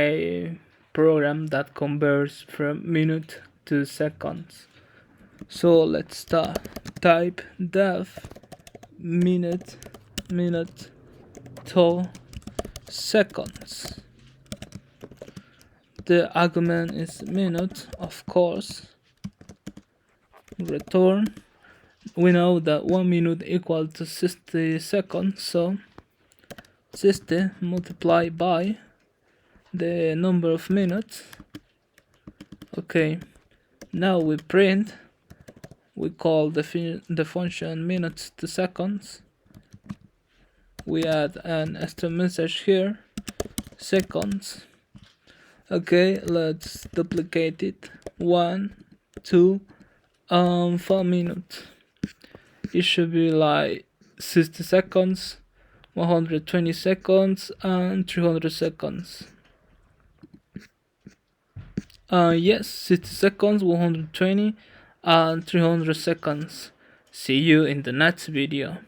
a program that converts from minute to seconds. So let's start. Type def minute to seconds. The argument is minute, of course. Return. We know that 1 minute equal to 60 seconds, so 60 multiplied by the number of minutes. Okay, now we print. We call the function minutes to seconds. We add an extra message here, seconds. Okay, let's duplicate it. 1, 2, 4 minutes. It should be like 60 seconds, 120 seconds, and 300 seconds. Yes, 60 seconds, 120, and 300 seconds. See you in the next video.